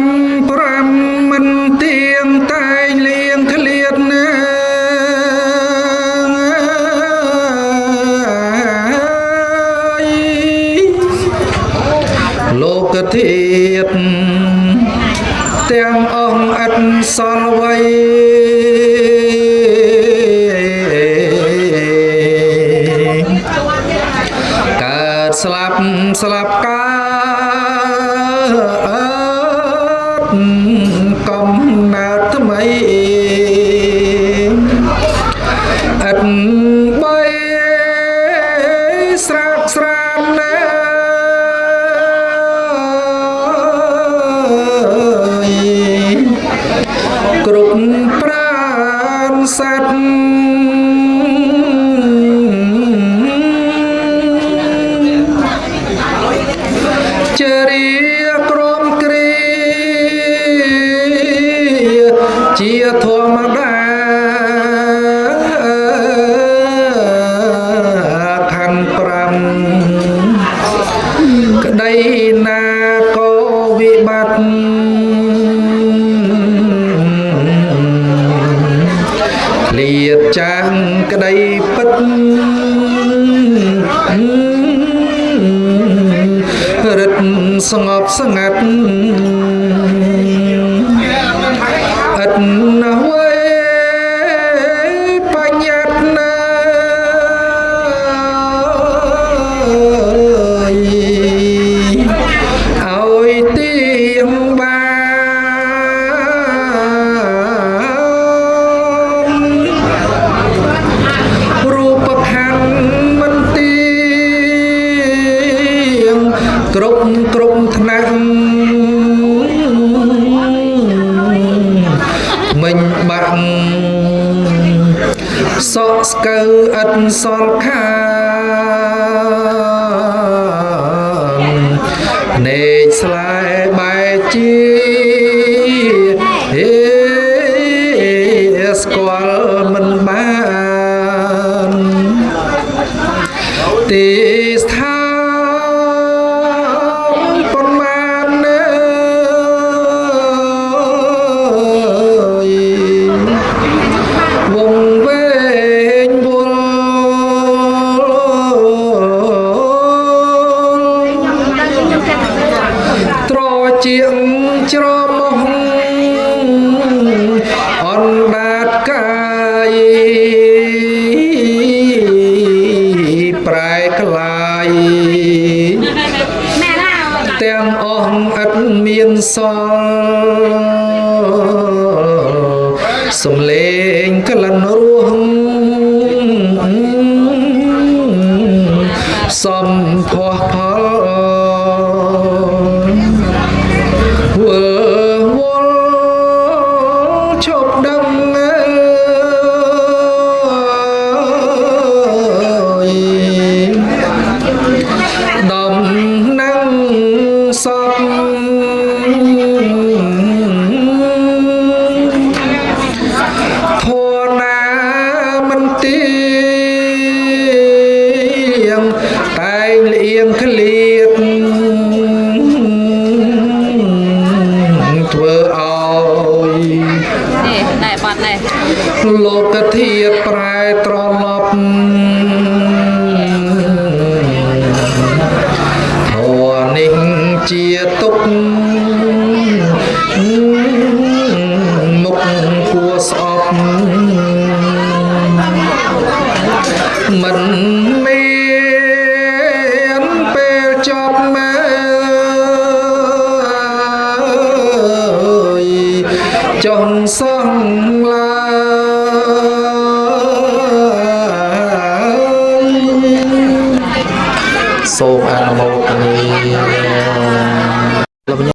នប្រាំមិនទៀងតែងលៀងធ្លាតណាលោកធាតុទាំងអង្គឥតសល់វ័យកើតស្លាប់កើតកំណើតថ្មីឥតបីស្រានណាគ្រប់ប្រាណសត្វជរាក្រមគ្រាជាធម្មតាខណ្ឌ5ក្តីណាក៏វិបត្តិឃ្លាតចាងក្តីពិតរិទ្ធស្ងប់ស្ងាត់ឥតណាវេបញ្ញត្តិណាឲ្យទៀងបានរូបខណ្ឌមិនទៀងគ្រប់ថ្នាក់មិញបាក់សក់ស្កើឥតសល់ខានភ្នែកស្លែបែជាស្គាល់មិនបានទេស្ថាប៉ុន្មានវងវែងវល់ត្រជាងច្រមុះអណ្ដាតកាយប្រែក្លាយទាំងអស់ឥតមានសល់សំលេងក្លិនរសសំផោះផលវល់ឈប់ដឹងដំណឹងសពធរណាមិនទៀងតែងលៀងឃ្លាតធ្វើឲ្យនេះបាត់នេះលោកធាតុប្រែត្រឡប់ធរនេះជាទុកមុខគួស្អប់មិនមានពេលចប់មកចង់សង